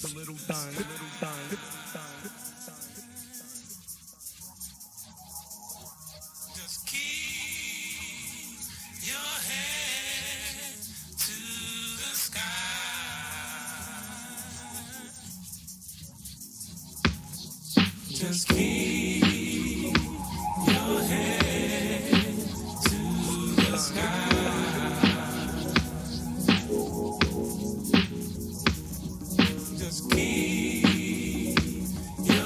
Just keep your head to the sky. Just keep your head to the sky. Just keep your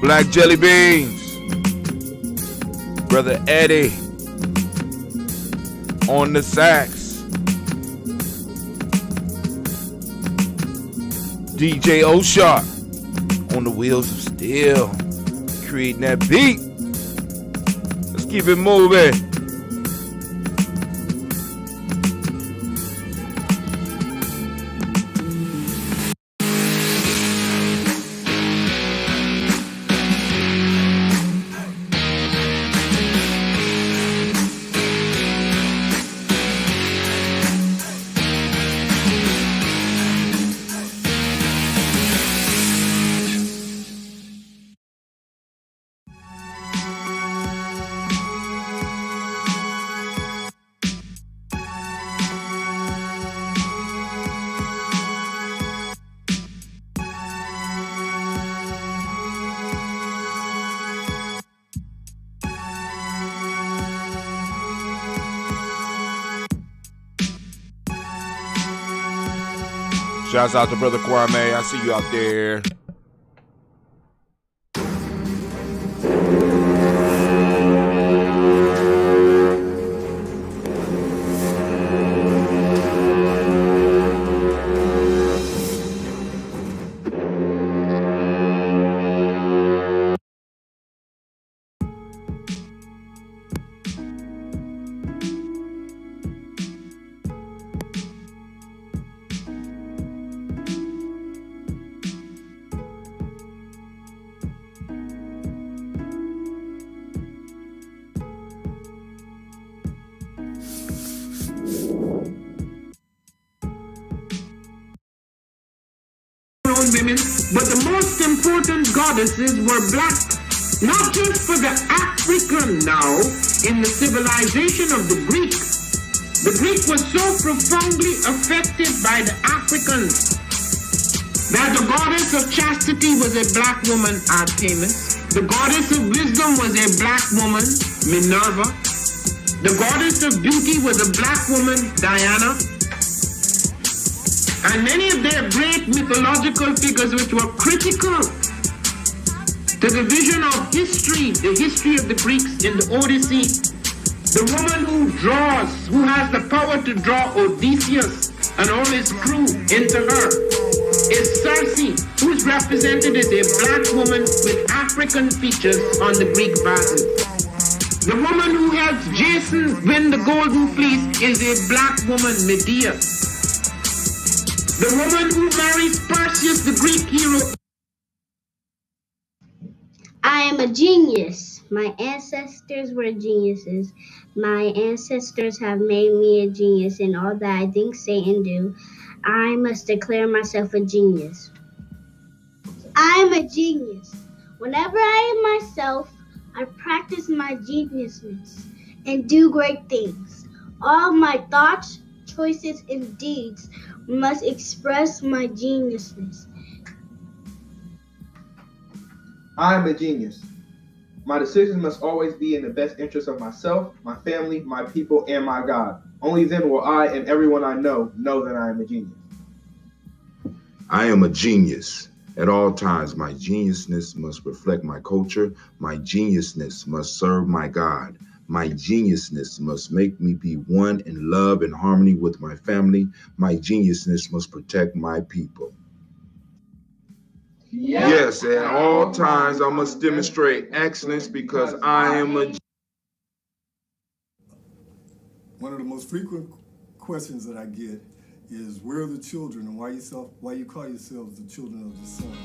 Black Jelly Beans. Brother Eddie on the sax. DJ O'Sharp on the wheels of steel, creating that beat. Let's keep it moving. Shouts out to Brother Kwame. I see you out there. Women, but the most important goddesses were black, not just for the African now in the civilization of the Greek. The Greek was so profoundly affected by the Africans that the goddess of chastity was a black woman, Artemis. The goddess of wisdom was a black woman, Minerva. The goddess of beauty was a black woman, Diana. And many of their great mythological figures which were critical to the vision of history, the history of the Greeks in the Odyssey. The woman who draws, who has the power to draw Odysseus and all his crew into her, is Circe, who's represented as a black woman with African features on the Greek vases. The woman who helps Jason win the golden fleece is a black woman, Medea. The woman who marries Perseus, the Greek hero. I am a genius. My ancestors were geniuses. My ancestors have made me a genius in all that I think, say, and do. I must declare myself a genius. I am a genius. Whenever I am myself, I practice my geniusness and do great things. All my thoughts, choices, and deeds must express my geniusness. I am a genius. My decisions must always be in the best interest of myself, my family, my people, and my God. Only then will I and everyone I know that I am a genius. I am a genius. At all times, my geniusness must reflect my culture. My geniusness must serve my God. My geniusness must make me be one in love and harmony with my family. My geniusness must protect my people. Yes, at all times I must demonstrate excellence because I am a... One of the most frequent questions that I get is, where are the children and why you call yourselves the children of the sun?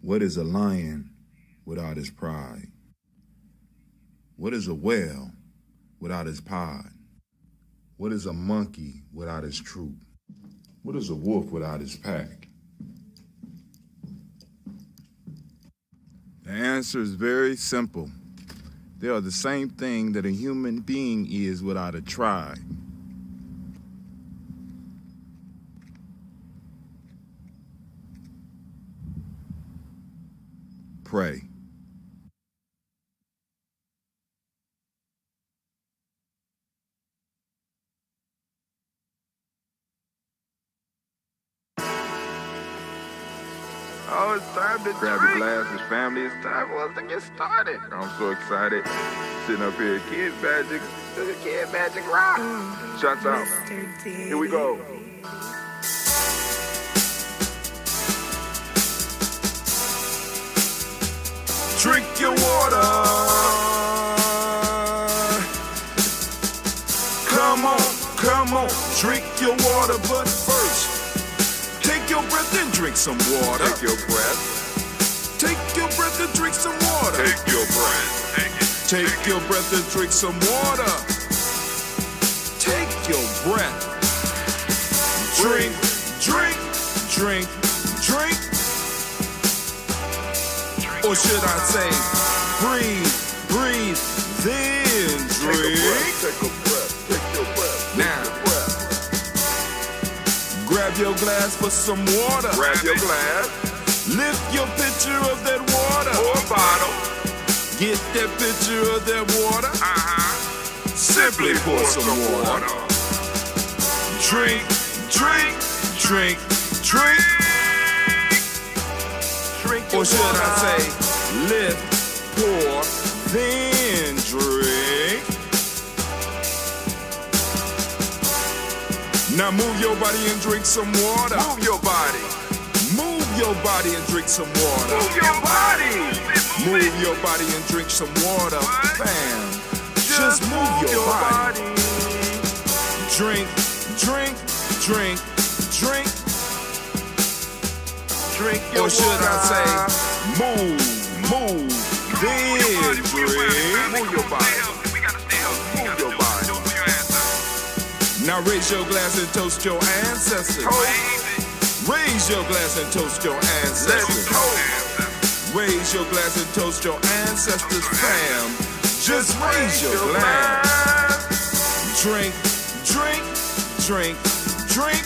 What is a lion without his pride? What is a whale without his pod? What is a monkey without his troop? What is a wolf without his pack? The answer is very simple. They are the same thing that a human being is without a tribe. Pray. Oh, it's time to grab your glasses, family. It's time for us to get started. I'm so excited. Sitting up here, Kid Magic Rock. Shots out. Here we go. Drink your water. Come on, drink your water, but first, take your breath and drink some water. Take your breath. Take your breath and drink some water. Take your breath. Take your breath and drink some water. Take your breath. Drink, drink, drink, drink. Or should I say, breathe, breathe, then drink. Take a breath, take your breath. Now, grab your glass for some water. Grab your glass. Lift your pitcher of that water. Or bottle. Get that pitcher of that water. Simply pour some water. Drink, drink, drink, drink. Or should I say, lift, pour, then drink. Now move your body and drink some water. Move your body. Move your body and drink some water. Move your body. Move your body and drink some water. Bam. Just move your body. Drink, drink, drink, drink. Drink your or should water. I say, move, then drink. Move your body. Move your body. Now raise your glass and toast your ancestors. Raise your glass and toast your ancestors. Raise your glass and toast your ancestors, fam. Just raise your glass. Drink, drink, drink, drink.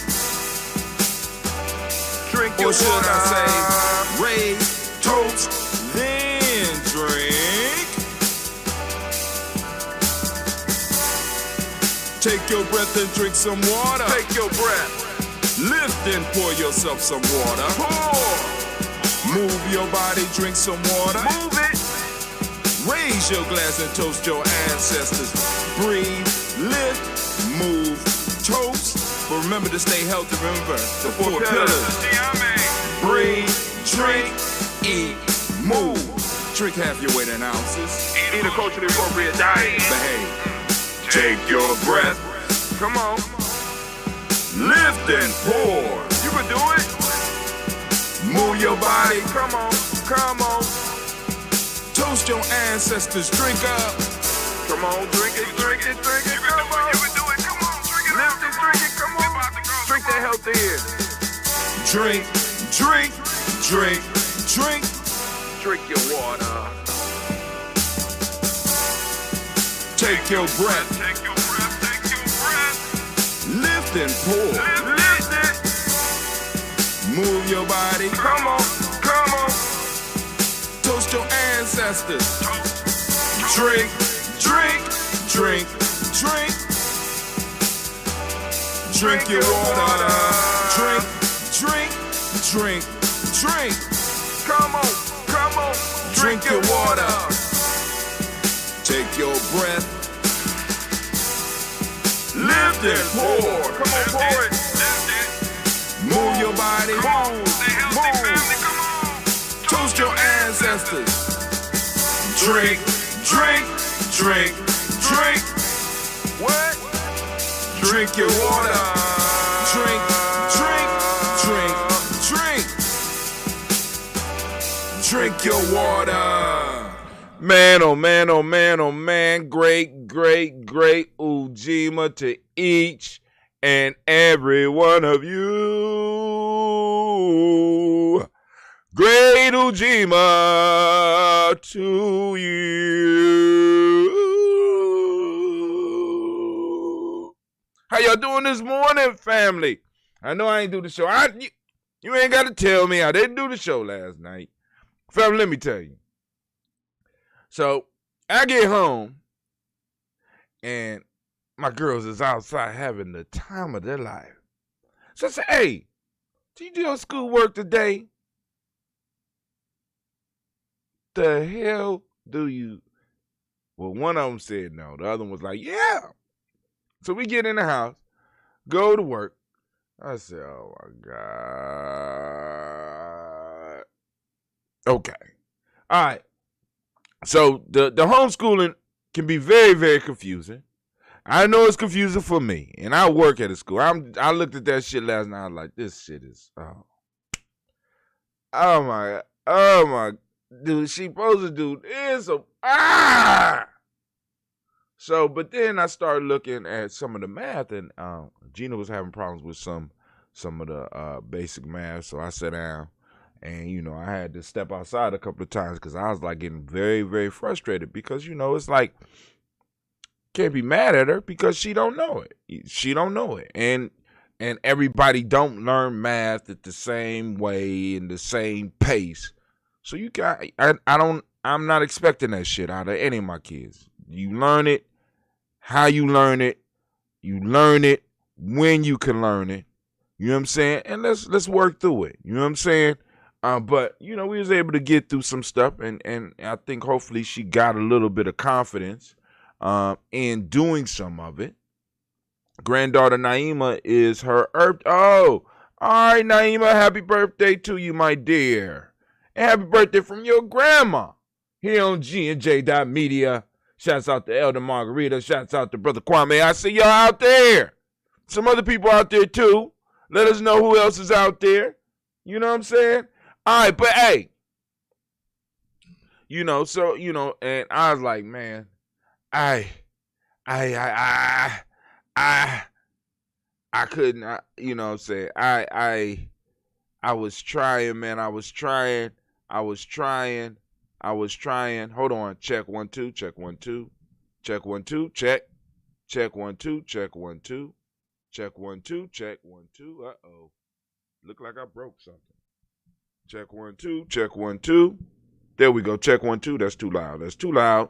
Or should I say, raise, toast, then drink. Take your breath and drink some water. Take your breath. Lift and pour yourself some water. Pour. Move your body, drink some water. Move it. Raise your glass and toast your ancestors. Breathe, lift, move, toast. But remember to stay healthy. Remember the four pillars. Breathe, drink, eat, move. Drink half your weight in ounces. Eat a culturally appropriate diet. Behave. Take your breath. Come on. Lift and pour. You can do it. Move your body. Come on. Come on. Toast your ancestors. Drink up. Come on. Drink it. Drink it. Drink it. Come on. You can do it. Come on. Drink it. Lift it. Drink it. Come on. Drink that healthy air. Drink. Drink, drink, drink. Drink your water. Take your breath. Take your breath. Take your breath. Lift and pour. Lift it. Move your body. Come on. Come on. Toast your ancestors. Drink, drink, drink, drink. Drink your water. Drink, drink. Drink, drink. Come on, come on. Drink your water. Take your breath. Lift and pour. Come on, pour it. Move your body. Move. Toast your ancestors. Drink, drink, drink, drink. What? Drink your water. Drink, drink, drink. drink your water. Man, oh man, oh man, oh man. Great, great, great Ujima to each and every one of you. Great Ujima to you. How y'all doing this morning, family? I know I ain't do the show. You ain't got to tell me I didn't do the show last night. Family, let me tell you. So, I get home, and my girls is outside having the time of their life. So I say, hey, did you do your schoolwork today? The hell do you? Well, one of them said no. The other one was like, yeah. So we get in the house, go to work. I said, oh, my God. Okay. All right. So the homeschooling can be very, very confusing. I know it's confusing for me, and I work at a school. I looked at that shit last night. I was like, this shit is, oh my, dude, she supposed to do this. So, but then I started looking at some of the math, and Gina was having problems with some of the basic math. So I sat down, and I had to step outside a couple of times because I was like getting very, very frustrated because it's like can't be mad at her because she don't know it. She don't know it, and everybody don't learn math at the same way in the same pace. So I'm not expecting that shit out of any of my kids. You learn it. How you learn it when you can learn it. You know what I'm saying? And let's work through it. You know what I'm saying? But we was able to get through some stuff, and I think hopefully she got a little bit of confidence in doing some of it. Granddaughter Naima is her all right, Naima, happy birthday to you, my dear. And happy birthday from your grandma here on G&J.media. Shouts out to Elder Margarita. Shouts out to Brother Kwame. I see y'all out there. Some other people out there, too. Let us know who else is out there. You know what I'm saying? All right, but hey. And I was like, man, I couldn't, what I'm saying? I was trying, man. I was trying. Hold on. Check 1 2. Check 1 2. Check 1 2. Check. Check 1 2. Check 1 2. Check 1 2. Check 1 2. Uh-oh. Look like I broke something. Check 1 2. Check 1 2. There we go. Check 1 2. That's too loud. That's too loud.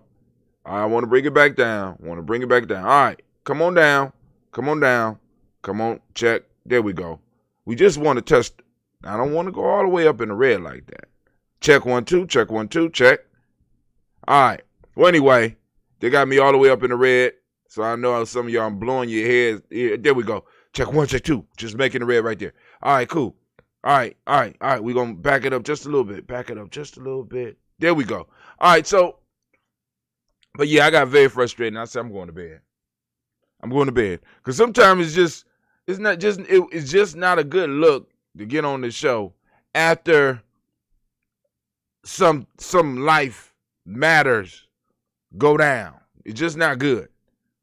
I want to bring it back down. All right. Come on down. Come on. Check. There we go. We just want to test. I don't want to go all the way up in the red like that. Check 1 2, check 1 2, check. All right. Well, anyway, they got me all the way up in the red. So I know some of y'all, I'm blowing your heads. There we go. Check 1, check 2. Just making the red right there. All right, cool. All right. We're going to back it up just a little bit. There we go. All right, so, but yeah, I got very frustrated. And I said, I'm going to bed. Because sometimes it's just not a good look to get on the show after some life matters go down. It's just not good.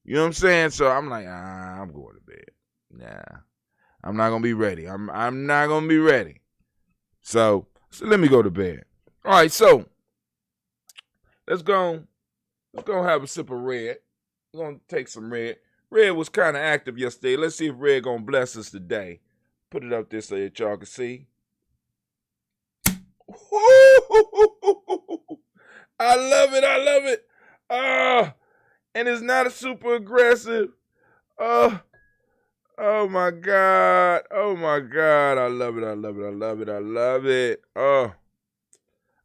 You know what I'm saying? So I'm like, I'm going to bed. Nah, I'm not gonna be ready. I'm not gonna be ready. So let me go to bed. All right, so let's go have a sip of red. We're gonna take some red. Red was kind of active yesterday. Let's see if Red gonna bless us today. Put it up there so that y'all can see. I love it. And it's not a super aggressive. Oh my God. I love it. Oh.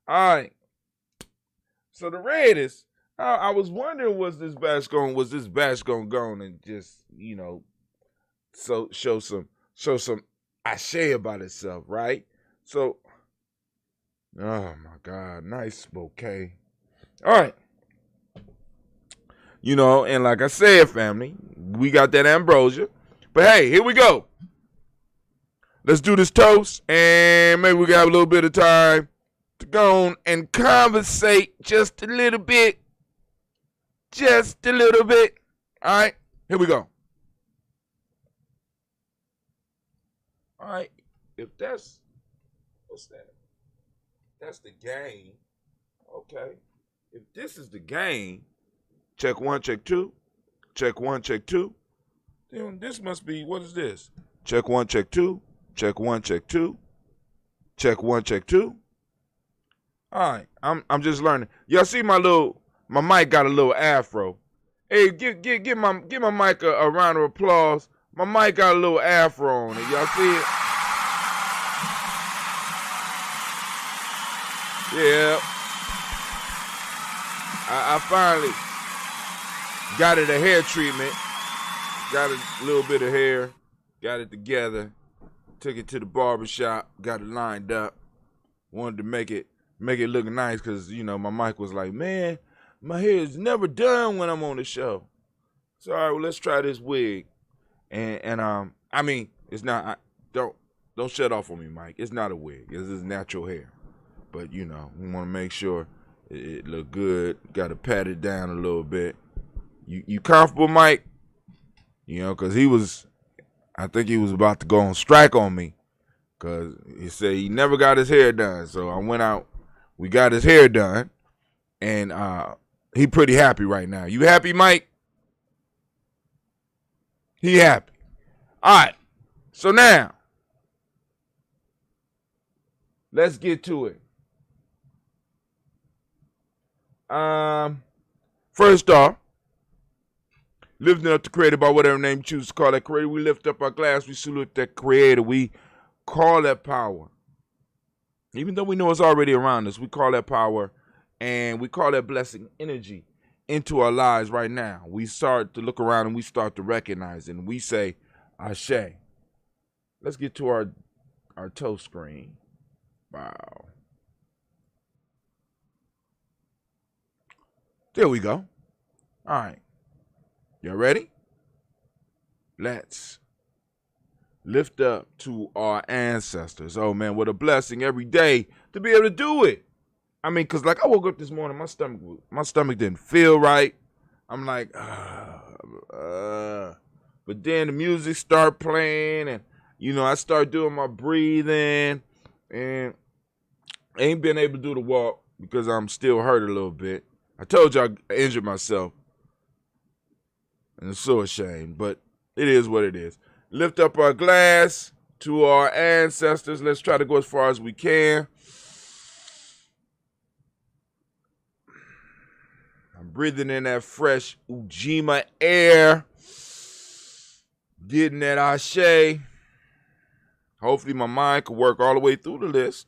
All right. So the red is, I was wondering, was this batch going to go and just, so show some ashe about itself, right? So, oh my God, nice bouquet. All right. And like I said, family, we got that ambrosia. But hey, here we go. Let's do this toast, and maybe we got a little bit of time to go on and conversate just a little bit. Just a little bit. All right, here we go. All right, if that's, what's that? That's the game. Okay. If this is the game, check one, check two. Check one, check two. Then this must be, what is this? Check one, check two. Check one, check two. Check one, check two. All right, I'm just learning. Y'all see my mic got a little afro. Hey, give my mic a round of applause. My mic got a little afro on it. Y'all see it? Yeah. I finally got it a hair treatment. Got a little bit of hair. Got it together. Took it to the barber shop. Got it lined up. Wanted to make it look nice because, you know, my mic was like, man, my hair is never done when I'm on the show. So, all right, well, let's try this wig. And I mean, it's not, don't shut off on me, Mike. It's not a wig. It's just natural hair. But, you know, we want to make sure it look good. Got to pat it down a little bit. You comfortable, Mike? You know, because I think he was about to go on strike on me. Because he said he never got his hair done. So I went out. We got his hair done. And he pretty happy right now. You happy, Mike? He happy. All right. So now, let's get to it. First off, lifting up the creator by whatever name you choose to call that creator. We lift up our glass. We salute that creator. We call that power. Even though we know it's already around us, we call that power and we call that blessing energy into our lives right now. We start to look around and we start to recognize it. And we say, Ashe. Let's get to our toast screen. Wow. There we go. All right. Y'all ready? Let's lift up to our ancestors. Oh, man, what a blessing every day to be able to do it. I mean, because, like, I woke up this morning, my stomach didn't feel right. I'm like, but then the music start playing, and, you know, I start doing my breathing, and I ain't been able to do the walk because I'm still hurt a little bit. I told you I injured myself, and it's so ashamed, but it is what it is. Lift up our glass to our ancestors. Let's try to go as far as we can. I'm breathing in that fresh Ujima air. Getting that Ashe. Hopefully my mind can work all the way through the list.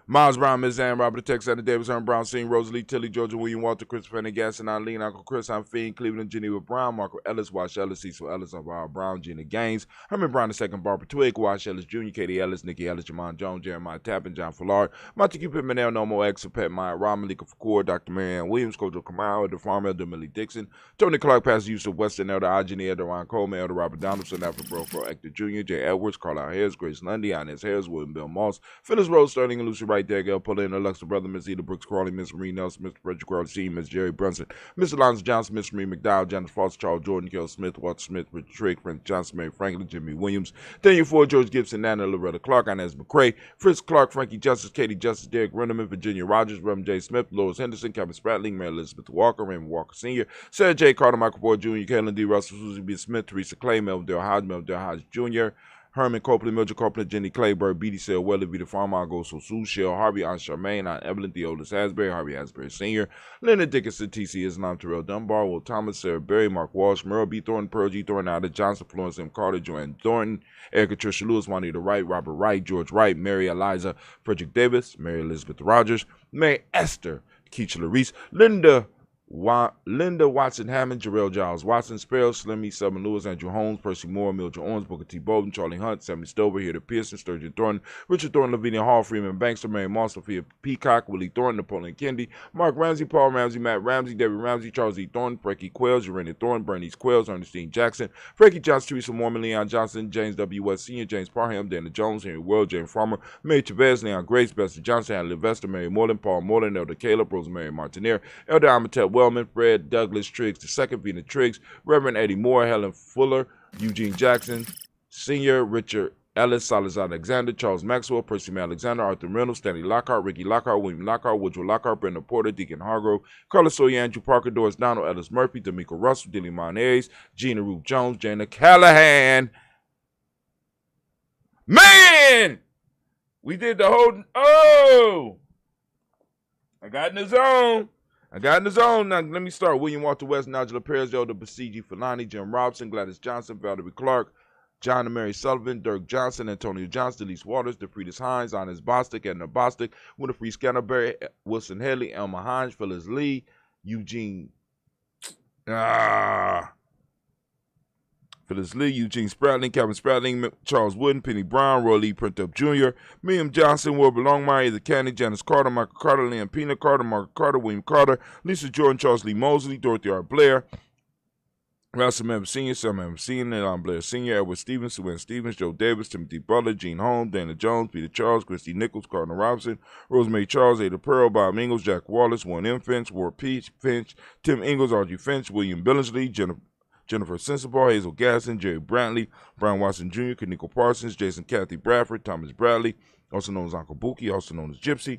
Miles Brown, Ms. Ann, Robert Tex, Anna Davis, Herm Brown, Singh, Rosalie, Tilly, Georgia, William, Walter, Christopher, Fanny, Gaston, Eileen, Uncle Chris, I'm Fiend, Cleveland, Geneva Brown, Marco Ellis, Wash Ellis, Cecil Ellis, Alvaro Brown, Gina Gaines, Herman Brown II, Barbara Twig, Wash Ellis Jr., Katie Ellis, Nikki Ellis, Jamon Jones, Jeremiah Tappan, John Fallard, Montague Pittman, Nomo X, Pet Meyer, Rob Malika Fakour, Dr. Marianne Williams, Kojo Kamau, Elder Farmer, Elder Millie Dixon, Tony Clark, Pastor Yusuf Weston, Elder Ajani, Elder Ron Coleman, Elder Robert Donaldson, Alfred Brofro, Hector Jr., Jay Edwards, Carlisle Harris, Grace Lundy, Inez Harris, William Bill Moss, Phyllis Rose, Sterling and Lucy Wright, Dagel, Paulina, Alexa Brother, Miss Eda Brooks Crawley, Miss Marie Nelson, Mr. Frederick Crawley, C, Miss Jerry Brunson, Mr. Alonzo Johnson, Miss Marie McDowell, Janice Foster, Charles Jordan, Kel Smith, Walter Smith, Richard Trigg, Frank Johnson, Mary Franklin, Jimmy Williams, Daniel Ford, George Gibson, Nana Loretta Clark, Inez McCrae, Fritz Clark, Frankie Justice, Katie Justice, Derek Renderman, Virginia Rogers, Reverend J. Smith, Lois Henderson, Kevin Spratling, Mary Elizabeth Walker, Raymond Walker Sr., Sarah J. Carter, Michael Boyd Jr., Caitlin D. Russell, Susie B. Smith, Teresa Clay, Melville Hodge Jr., Herman Copeland, Mildred Copeland, Jenny Clayburg, B.D. Sale, Weather, Vita Farmer, Go So Sue, Shell, Harvey, Aunt Charmaine, Aunt Evelyn, Theodis Hasbury, Harvey Hasbury Sr., Leonard Dickinson, T.C. Islam, Terrell Dunbar, Will Thomas, Sarah Berry, Mark Walsh, Merle B. Thornton, Pearl G. Thornton, Ada Johnson, Florence M. Carter, Joanne Thornton, Erica Tricia Lewis, Juanita Wright, Robert Wright, George Wright, Mary Eliza, Frederick Davis, Mary Elizabeth Rogers, Mary Esther, Keisha Reese, Linda Linda Watson Hammond, Jarrell Giles Watson, Sparrow, Slimmy, Southern Lewis, Andrew Holmes, Percy Moore, Mildred Owens, Booker T. Bolden, Charlie Hunt, Sammy Stover, Heather Pearson, Sturgeon Thornton, Richard Thornton, Lavinia Hall, Freeman Bankster, Mary Moss, Sophia Peacock, Willie Thornton, Napoleon Kennedy, Mark Ramsey, Paul Ramsey, Matt Ramsey, David Ramsey, Charles E. Thornton, Frankie Quells, Urania Thornton, Bernice Quells, Ernestine Jackson, Frankie Johnson, Teresa Mormon, Leon Johnson, James W. West Sr., James Parham, Dana Jones, Henry World, James Farmer, Mary Chavez, Leon Grace, Bester Johnson, Hadley Vester, Mary Moreland, Paul Moreland, Elder Caleb, Rosemary Martineer, Elder Amatep Wellman, Fred Douglas Triggs II, Vina Triggs, Reverend Eddie Moore, Helen Fuller, Eugene Jackson, Sr., Richard Ellis, Salazar Alexander, Charles Maxwell, Percy May Alexander, Arthur Reynolds, Stanley Lockhart, Ricky Lockhart, William Lockhart, Woodrow Lockhart, Brenda Porter, Deacon Hargrove, Carlos Sawyer, Andrew Parker, Doris Donald, Ellis Murphy, D'Amico Russell, Dilly Monares, Gina Ruth Jones, Jana Callahan. Man! We did the whole... Oh! I got in the zone. Now, let me start. William Walter West, Nigel Perez, Elder Basiji Fulani, Jim Robson, Gladys Johnson, Valerie Clark, John and Mary Sullivan, Dirk Johnson, Antonio Johnson, Delise Waters, DeFridas Hines, Honest Bostic, Edna Bostic, Winifred Scanterbury, Wilson Headley, Elma Hines, Phyllis Lee, Eugene Spratling, Kevin Spratling, Charles Wooden, Penny Brown, Roy Lee Printup Jr., William Johnson, Wilbur Longmire, Either Candy, Janice Carter, Michael Carter, Liam Pina Carter, Margaret Carter, William Carter, Lisa Jordan, Charles Lee Mosley, Dorothy R. Blair, Russell Member Sr., Sam Member Sr., Elon Blair Sr., Edward Stevens, Sue Stevens, Joe Davis, Timothy Butler, Gene Holmes, Dana Jones, Peter Charles, Christy Nichols, Cardinal Robinson, Rosemary Charles, Ada Pearl, Bob Ingalls, Jack Wallace, Warren M. Finch, Ward Peach Finch, Tim Ingalls, Archie Finch, William Billingsley, Jennifer Sensabaugh, Hazel Gasson, Jerry Brantley, Brian Watson Jr., Kaniko Parsons, Jason Kathy Bradford, Thomas Bradley, also known as Uncle Buki, also known as Gypsy,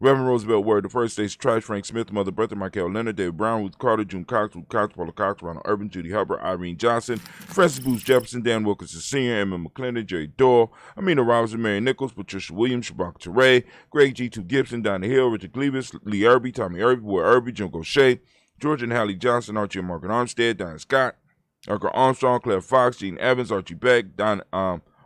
Reverend Roosevelt Word, the First State's Trash, Frank Smith, Mother Bertha, Michael Leonard, David Brown, Ruth Carter, June Cox, Ruth Cox, Paula Cox, Ronald Urban, Judy Hubbard, Irene Johnson, Francis Booth Jefferson, Dan Wilkinson Sr., Emma McClendon, Jerry Doyle, Amina Robinson, Mary Nichols, Patricia Williams, Shabaka Teray, Greg G2 Gibson, Donna Hill, Richard Cleavis, Lee Irby, Tommy Irby, Boy Irby, Jim Gaucher, George and Hallie Johnson, Archie and Margaret Armstead, Diane Scott, Erica Armstrong, Claire Fox, Gene Evans, Archie Beck,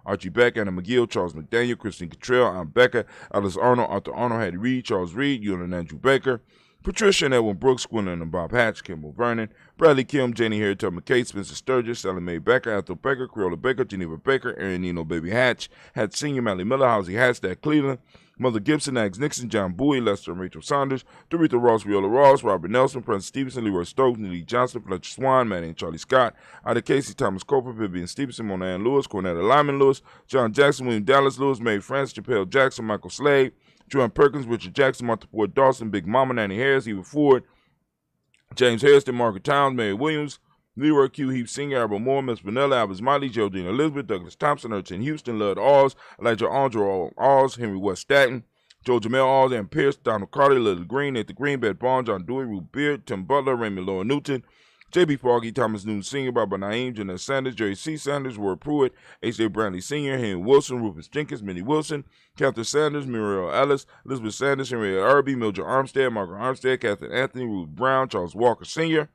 Archie Beck, Anna McGill, Charles McDaniel, Christine Cottrell, Ann Becker, Alice Arnold, Arthur Arnold, Hattie Reed, Charles Reed, Ewan and Andrew Baker, Patricia and Edwin Brooks, Gwendolyn and Bob Hatch, Kimball Vernon, Bradley Kim, Janie Harriet, McKay, Spencer Sturgis, Sally Mae Becker, Ethel Baker, Creola Baker, Geneva Baker, Aaron Nino Baby Hatch, Hatch Senior, Mally Miller, Housie Hatch, Dad Cleveland, Mother Gibson, Ags Nixon, John Bowie, Lester and Rachel Saunders, Doretha Ross, Viola Ross, Robert Nelson, Prince Stevenson, Leroy Stokes, Neely Johnson, Fletcher Swan, Manny and Charlie Scott, Ida Casey, Thomas Coper, Vivian Stevenson, Mona Ann Lewis, Cornetta Lyman Lewis, John Jackson, William Dallas Lewis, Mary France, Chappelle Jackson, Michael Slade, Joanne Perkins, Richard Jackson, Martha Ford Dawson, Big Mama, Nanny Harris, Eva Ford, James Hairston, Margaret Towns, Mary Williams, Leroy Q. Heath Sr., Albert Moore, Miss Vanilla, Albert Miley, Geraldine Elizabeth, Douglas Thompson, Urchin Houston, Lud Alls, Elijah Andrew Alls, Henry West Staten, Joe Jamel Alls, Ann Pierce, Donald Carter, Little Green, Nathan Green, Beth Barnes, John Dewey, Ruth Beard, Tim Butler, Raymond Laura Newton, J.B. Foggy, Thomas Newton Sr., Barbara Naeem, Jeanette Sanders, Jerry C. Sanders, Ward Pruitt, H.J. Brantley Sr., Henry Wilson, Rufus Jenkins, Minnie Wilson, Catherine Sanders, Muriel Ellis, Elizabeth Sanders, Henrietta Irby, Mildred Armstead, Margaret Armstead, Catherine Anthony, Ruth Brown, Charles Walker Sr.,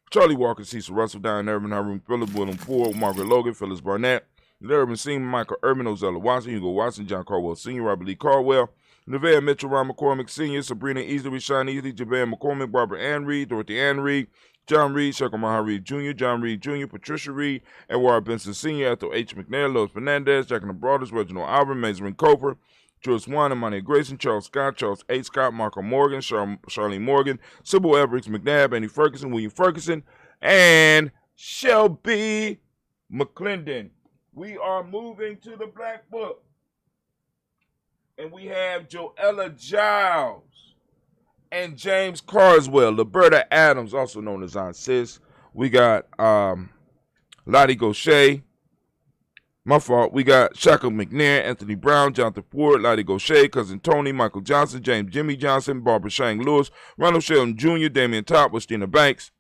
Charlie Walker, Cecil Russell, Diane Irvin, Haroon Phillips, William Ford, Margaret Logan, Phyllis Barnett, Urban Seaman, Michael Urban, Ozella Watson, Hugo Watson, John Caldwell Sr., Robert Lee Caldwell, Nevaeh Mitchell, Ron McCormick Sr., Sabrina Easley, Sean Easley, Javan McCormick, Barbara Ann Reed, Dorothy Ann Reed, John Reed, Shekel Maha Reed Jr., John Reed Jr., Patricia Reed, Edward Benson Sr., Ethel H. McNair, Lois Fernandez, Jack and the Brothers, Reginald Alvin, Mazerin Coper, George Swan, Imani Grayson, Charles Scott, Charles H. Scott, Marco Morgan, Charlene Morgan, Sybil Everett McNabb, Andy Ferguson, William Ferguson, and Shelby McClendon. We are moving to the Black Book. And we have Joella Giles and James Carswell, Liberta Adams, also known as Aunt Sis. We got Lottie Gaucher. My fault. We got Shaka McNair, Anthony Brown, Jonathan Ford, Lottie Gaucher, Cousin Tony, Michael Johnson, James Jimmy Johnson, Barbara Shang Lewis, Ronald Sheldon Jr., Damian Top, Christina Banks,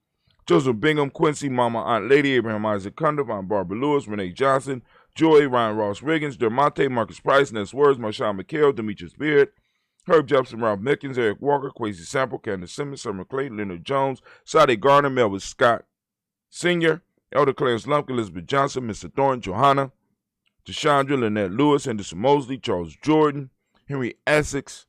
Joseph Bingham, Quincy, Mama, Aunt Lady, Abraham Isaac Cundiff, Aunt Barbara Lewis, Renee Johnson, Joy, Ryan Ross Riggins, Dermonte, Marcus Price, Ness Words, Marshawn McHale, Demetrius Beard, Herb Jepson, Ralph Mickens, Eric Walker, Quasi Sample, Candace Simmons, Summer Clay, Leonard Jones, Sade Garner, Melvin Scott Sr., Elder Clarence Lumpkin, Elizabeth Johnson, Mr. Thornton, Johanna, Deshandra, Lynette Lewis, Henderson Mosley, Charles Jordan, Henry Essex,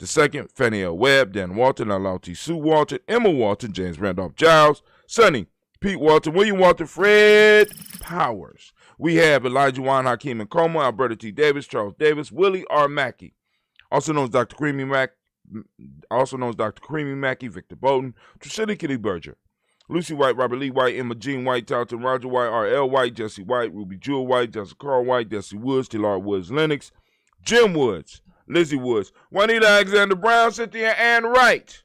The second, Fannie L. Webb, Dan Walton, Alauti Sue Walton, Emma Walton, James Randolph Giles, Sonny, Pete Walton, William Walton, Fred Powers. We have Elijah Juan Hakeem and Coma, Alberta T. Davis, Charles Davis, Willie R. Mackey, also known as Dr. Creamy Mackey, Victor Bowden, Trisha Kitty Berger, Lucy White, Robert Lee White, Emma Jean White, Talton Roger White, R.L. White, Jesse White, Ruby Jewel White, Jessica Carl White, Desi Woods, Tillard Woods Lennox, Jim Woods, Lizzie Woods, Juanita Alexander Brown, Cynthia Ann Wright.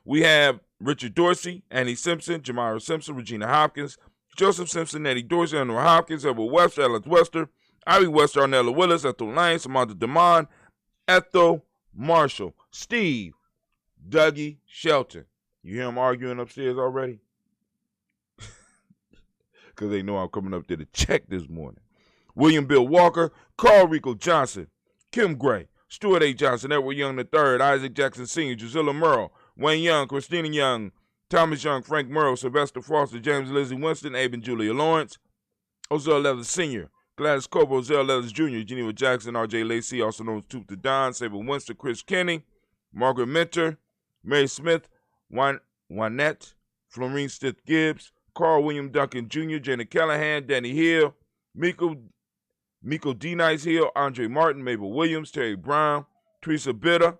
We have Richard Dorsey, Annie Simpson, Jamira Simpson, Regina Hopkins, Joseph Simpson, Eddie Dorsey, Andrew Hopkins, Edward Webster, Alex Wester, Ivy Wester, Arnella Willis, Ethel Lane, Samantha DeMond, Ethel Marshall, Steve, Dougie Shelton. You hear them arguing upstairs already? Because they know I'm coming up there to check this morning. William Bill Walker, Carl Rico Johnson, Kim Gray, Stuart A. Johnson, Edward Young III, Isaac Jackson Sr., Drusilla Merle, Wayne Young, Christina Young, Thomas Young, Frank Merle, Sylvester Foster, James Lizzie Winston, Abe and Julia Lawrence, Ozell Leathers Sr., Gladys Cobo, Ozell Leathers Jr., Geneva Jackson, R.J. Lacey, also known as Tooth the Don, Saber Winston, Chris Kenny, Margaret Minter, Mary Smith, Juanette, Florine Stith Gibbs, Carl William Duncan Jr., Janet Callahan, Danny Hill, Miko D. Nice Hill, Andre Martin, Mabel Williams, Terry Brown, Teresa Bitter,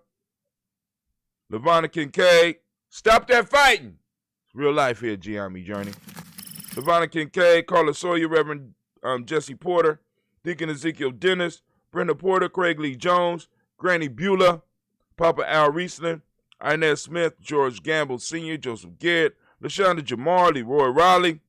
LaVonna Kincaid. Stop that fighting. It's real life here, Gye-Nyame Journey. LaVonna Kincaid, Carla Sawyer, Reverend Jesse Porter, Deacon Ezekiel Dennis, Brenda Porter, Craig Lee Jones, Granny Beulah, Papa Al Riesling, Inez Smith, George Gamble Sr., Joseph Garrett, LaShonda Jamar, Leroy Raleigh,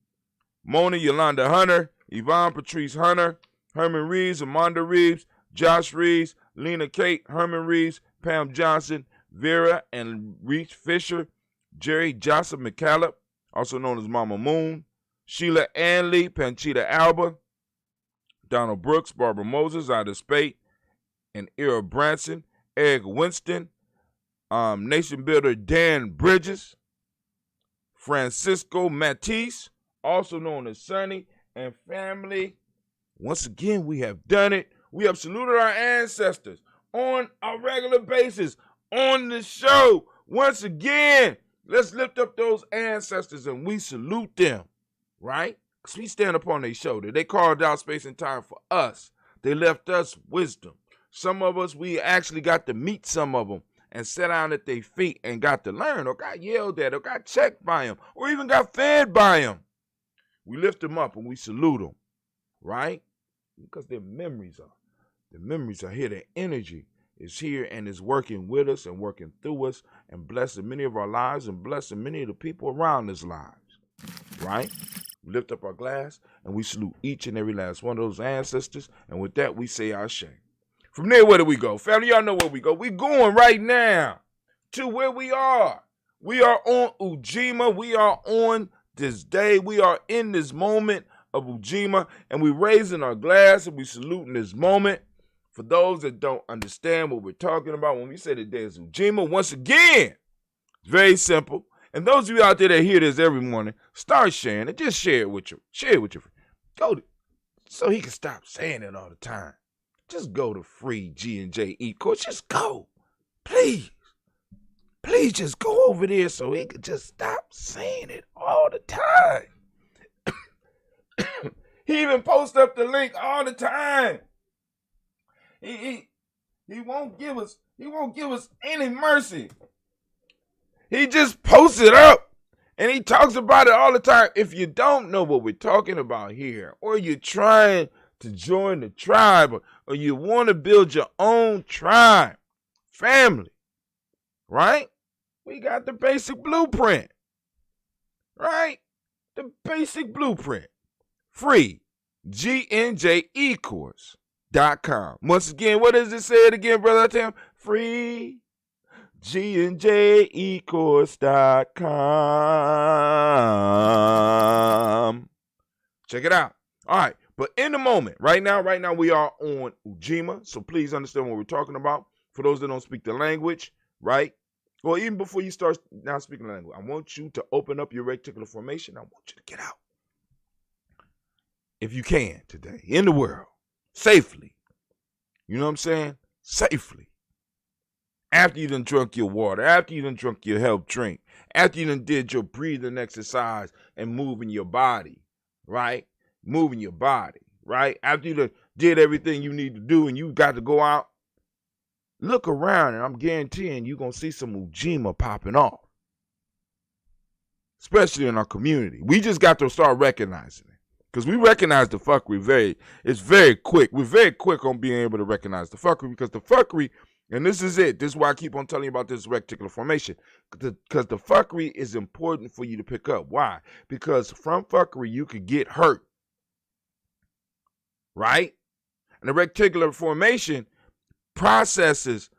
Mona Yolanda Hunter, Yvonne Patrice Hunter, Herman Reeves, Amanda Reeves, Josh Reeves, Lena Kate, Herman Reeves, Pam Johnson, Vera and Reach Fisher, Jerry Joseph McCallop, also known as Mama Moon, Sheila Anley, Panchita Alba, Donald Brooks, Barbara Moses, Ida Spate, and Ira Branson, Eric Winston, Nation Builder Dan Bridges, Francisco Matisse, also known as Sonny, and family. Once again, we have done it. We have saluted our ancestors on a regular basis on the show. Once again, let's lift up those ancestors and we salute them, right? Because we stand upon their shoulder. They carved out space and time for us. They left us wisdom. Some of us, we actually got to meet some of them and sat down at their feet and got to learn or got yelled at or got checked by them or even got fed by them. We lift them up and we salute them, right? Because their memories are. The memories are here. Their energy is here and is working with us and working through us and blessing many of our lives and blessing many of the people around us lives, right? We lift up our glass and we salute each and every last one of those ancestors. And with that, we say our shame. From there, where do we go? Family, y'all know where we go. We going right now to where we are. We are on Ujima. We are on this day. We are in this moment of Ujima, and we raising our glass and we saluting this moment. For those that don't understand what we're talking about when we say the day is Ujima, once again, it's very simple. And those of you out there that hear this every morning, start sharing it. Just share it with your friend. Go to, so he can stop saying it all the time. Just go to free G&J e-course. Just go. Please. Please just go over there so he can just stop saying it all the time. He even posts up the link all the time. He won't give us any mercy. He just posts it up and he talks about it all the time. If you don't know what we're talking about here, or you're trying to join the tribe, or you want to build your own tribe, family, right? We got the basic blueprint, right? The basic blueprint. Free GNJecourse.com. Once again, what does it say it again, Brother Tim? Free GNJecourse.com. Check it out. All right. But in the moment, right now we are on Ujima. So please understand what we're talking about. For those that don't speak the language, right? Well, even before you start now speaking the language, I want you to open up your reticular formation. I want you to get out. If you can today, in the world, safely. You know what I'm saying? Safely. After you done drunk your water, after you done drunk your health drink, after you done did your breathing exercise and moving your body, right? Moving your body, right? After you done did everything you need to do and you got to go out, look around and I'm guaranteeing you're going to see some Ujima popping off, especially in our community. We just got to start recognizing it because we recognize the fuckery it's very quick. We're very quick on being able to recognize the fuckery because the fuckery, and this is it. This is why I keep on telling you about this reticular formation. Because the fuckery is important for you to pick up. Why? Because from fuckery, you could get hurt. Right? And the reticular formation processes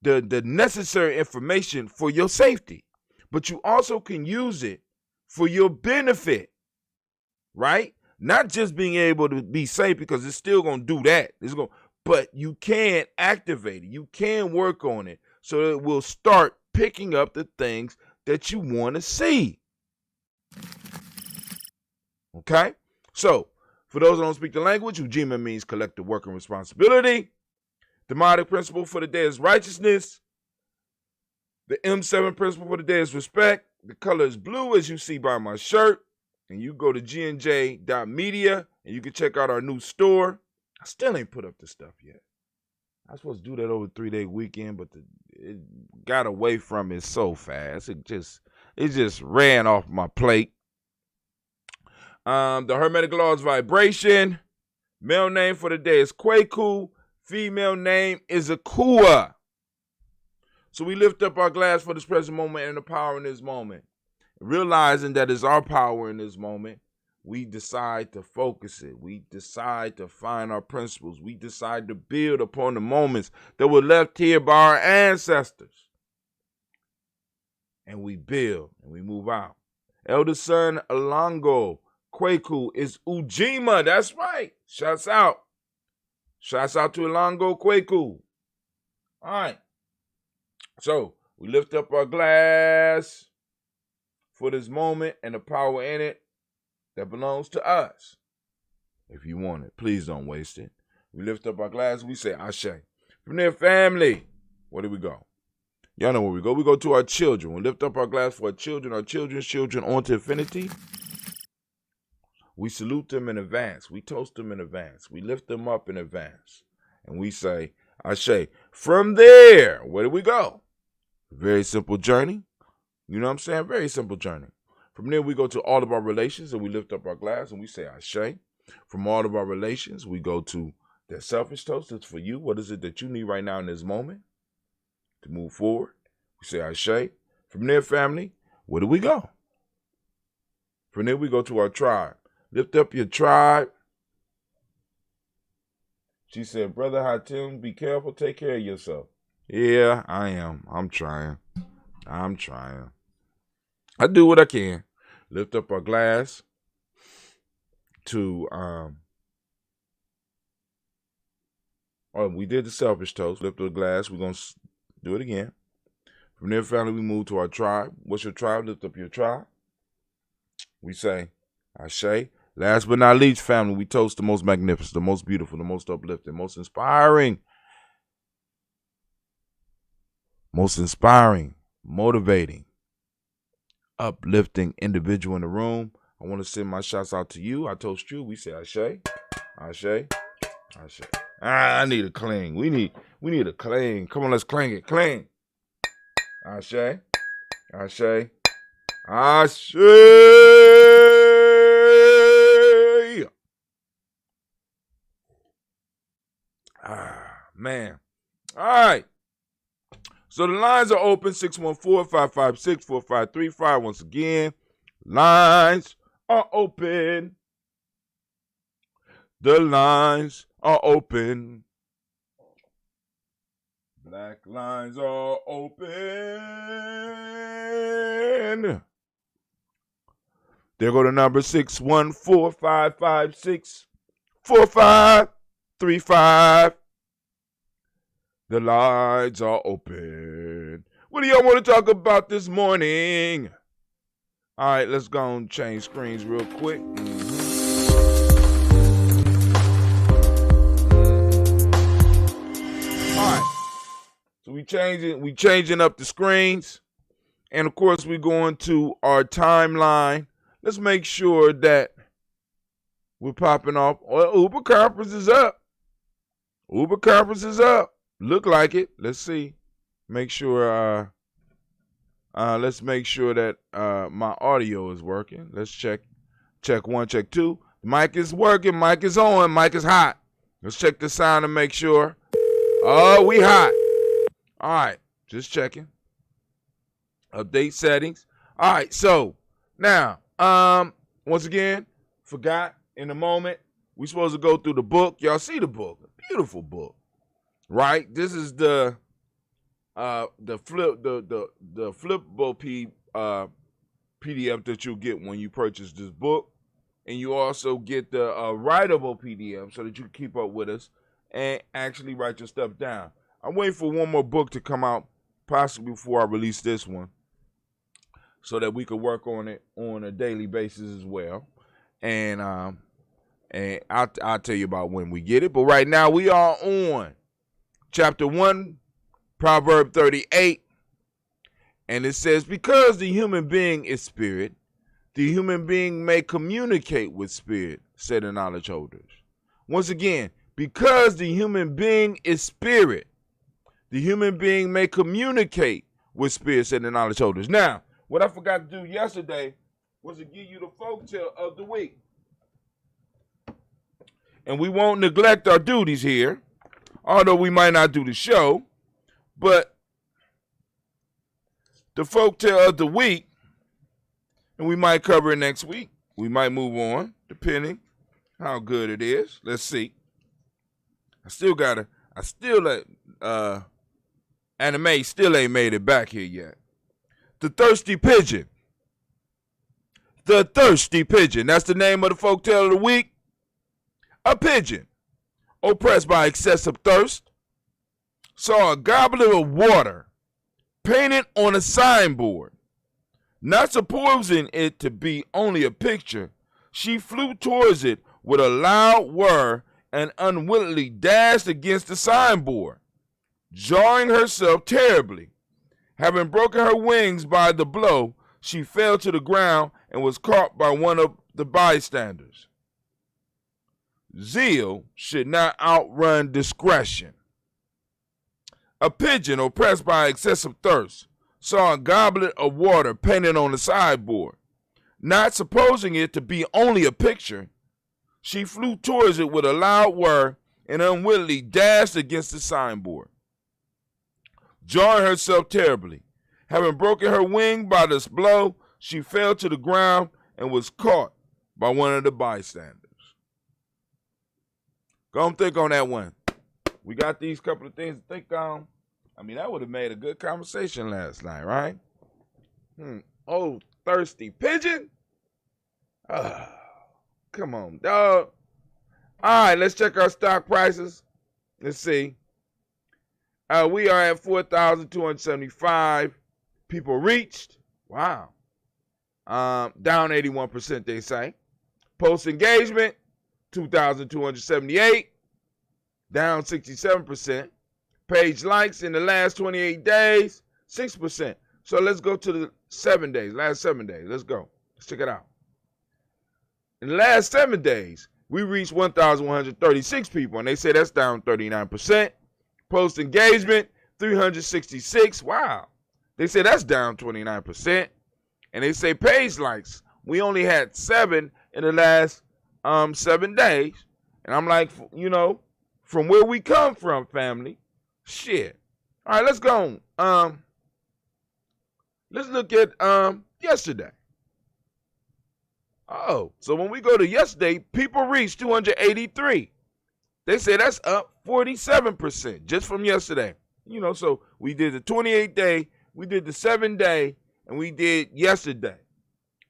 the necessary information for your safety. But you also can use it for your benefit. Right? Not just being able to be safe because it's still going to do that. But you can activate it. You can work on it so it will start picking up the things that you want to see. Okay? So, for those who don't speak the language, Ujima means collective work and responsibility. The demonic principle for the day is righteousness. The M7 principle for the day is respect. The color is blue, as you see by my shirt. And you go to gnj.media and you can check out our new store. I still ain't put up the stuff yet. I was supposed to do that over 3-day weekend, but it got away from it so fast. It just ran off my plate. The Hermetic law is vibration. Male name for the day is Kwaku. Female name is Akua. So we lift up our glass for this present moment and the power in this moment. Realizing that it's our power in this moment, we decide to focus it. We decide to find our principles. We decide to build upon the moments that were left here by our ancestors. And we build and we move out. Elder son Alongo Kwaku is Ujima. That's right. Shouts out. Shouts out to Alongo Kwaku. All right. So we lift up our glass for this moment and the power in it that belongs to us. If you want it, please don't waste it. We lift up our glass, we say Ashe. From there, family, where do we go? Y'all know where we go. We go to our children. We lift up our glass for our children's children on to infinity. We salute them in advance. We toast them in advance. We lift them up in advance. And we say Ashe. From there, where do we go? Very simple journey. You know what I'm saying? Very simple journey. From there, we go to all of our relations and we lift up our glass and we say Ashe. From all of our relations, we go to the selfish toast. It's for you. What is it that you need right now in this moment to move forward? We say Ashe. From there, family, where do we go? From there, we go to our tribe. Lift up your tribe. She said, Brother Hatim, be careful. Take care of yourself. Yeah, I am. I'm trying. I do what I can. Lift up our glass to, we did the selfish toast. Lift up the glass. We're going to do it again. From there, family, we move to our tribe. What's your tribe? Lift up your tribe. We say Ashe. Last but not least, family, we toast the most magnificent, the most beautiful, the most uplifting, most inspiring, motivating, uplifting individual in the room. I want to send my shouts out to you. I toast you. We say Ashe, Ashe, Ashe. I need a cling. We need a cling. Come on, let's cling it. Cling. Ashe, Ashe, Ashe. Man. All right. So the lines are open, 614-556-4535. Once again, lines are open. The lines are open. Black lines are open. There go the number 614-556-4535. The lines are open. What do y'all want to talk about this morning? All right, let's go and change screens real quick. All right. So we changing up the screens. And of course, we going to our timeline. Let's make sure that we're popping off. Well, Uber conference is up. Uber conference is up. Look like it. Let's see. Make sure. Let's make sure that my audio is working. Let's check. Check 1, check 2. Mic is working. Mic is on. Mic is hot. Let's check the sound and make sure. Oh, we hot. All right. Just checking. Update settings. All right. So now, once again, forgot in a moment. We supposed to go through the book. Y'all see the book? A beautiful book, right? This is the flippable PDF that you'll get when you purchase this book, and you also get the writable PDF so that you can keep up with us and actually write your stuff down. I'm waiting for one more book to come out, possibly before I release this one, so that we could work on it on a daily basis as well. And I'll tell you about when we get it. But right now we are on chapter 1, Proverb 38. And it says, because the human being is spirit, the human being may communicate with spirit, said the knowledge holders. Once again, because the human being is spirit, the human being may communicate with spirit, said the knowledge holders. Now, what I forgot to do yesterday was to give you the folktale of the week. And we won't neglect our duties here, although we might not do the show, but the folktale of the week, and we might cover it next week. We might move on, depending how good it is. Let's see. Anime still ain't made it back here yet. The Thirsty Pigeon. The Thirsty Pigeon. That's the name of the folktale of the week. A pigeon, oppressed by excessive thirst, saw a goblet of water painted on a signboard. Not supposing it to be only a picture, she flew towards it with a loud whir and unwillingly dashed against the signboard, jarring herself terribly. Having broken her wings by the blow, she fell to the ground and was caught by one of the bystanders. Zeal should not outrun discretion. A pigeon, oppressed by excessive thirst, saw a goblet of water painted on the sideboard. Not supposing it to be only a picture, she flew towards it with a loud whir and unwillingly dashed against the signboard, jarring herself terribly. Having broken her wing by this blow, she fell to the ground and was caught by one of the bystanders. Go and think on that one. We got these couple of things to think on. I mean, that would have made a good conversation last night, right? Oh, thirsty pigeon? Come on, dog. All right, let's check our stock prices. Let's see. We are at 4,275 people reached. Wow. Down 81%, they say. Post engagement, 2,278, down 67%. Page likes in the last 28 days, 6%. So let's go to the last 7 days. Let's go. Let's check it out. In the last 7 days, we reached 1,136 people, and they say that's down 39%. Post engagement, 366. Wow. They say that's down 29%. And they say page likes, we only had 7 in the last 7 days. And I'm like, from where we come from, family, shit. All right, let's go. Let's look at yesterday. Oh, so when we go to yesterday, people reached 283. They say that's up 47% just from yesterday. So we did the 28-day, we did the 7-day, and we did yesterday.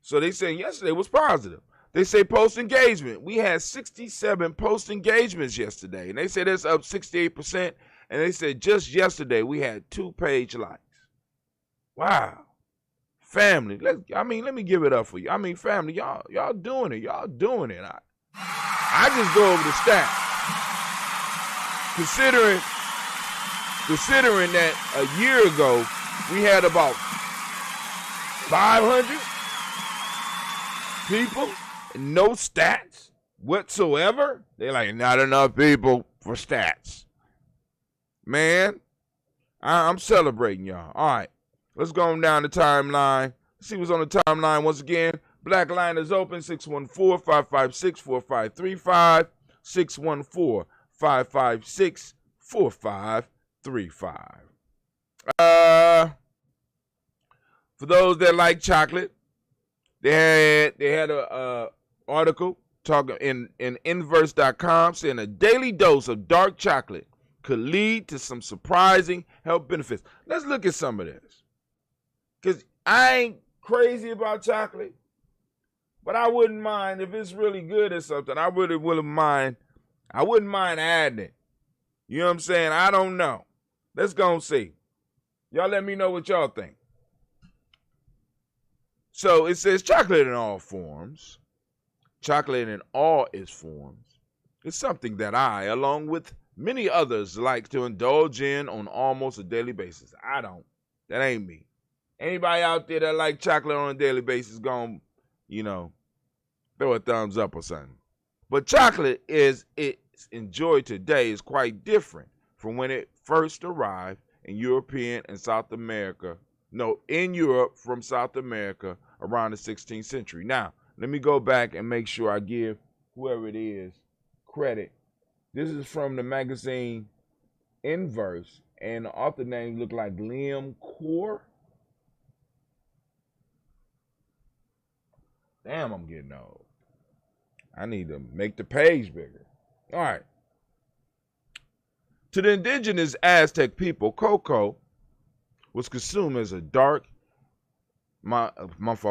So they say yesterday was positive. They say post engagement. We had 67 post engagements yesterday, and they say that's up 68%. And they said just yesterday we had 2 page likes. Wow. Family, let me give it up for you. I mean, family, y'all doing it. Y'all doing it. I just go over the stats. considering that a year ago we had about 500 people, no stats whatsoever. They're like, not enough people for stats. Man, I'm celebrating y'all. All right, let's go on down the timeline. Let's see what's on the timeline once again. Black line is open, 614-556-4535, 614-556-4535. For those that like chocolate, they had a article talking in inverse.com saying a daily dose of dark chocolate could lead to some surprising health benefits. Let's look at some of this. Because I ain't crazy about chocolate, but I wouldn't mind if it's really good or something. I really wouldn't mind. I wouldn't mind adding it. You know what I'm saying? I don't know. Let's go and see. Y'all let me know what y'all think. So it says chocolate in all forms. Chocolate in all its forms is something that I, along with many others, like to indulge in on almost a daily basis. I don't. That ain't me. Anybody out there that like chocolate on a daily basis gonna, throw a thumbs up or something. But chocolate it's enjoyed today is quite different from when it first arrived in European and South America. No, in Europe from South America around the 16th century. Now, let me go back and make sure I give whoever it is credit. This is from the magazine Inverse, and the author name looked like Liam Core. Damn, I'm getting old. I need to make the page bigger. All right. To the indigenous Aztec people, cocoa was consumed as a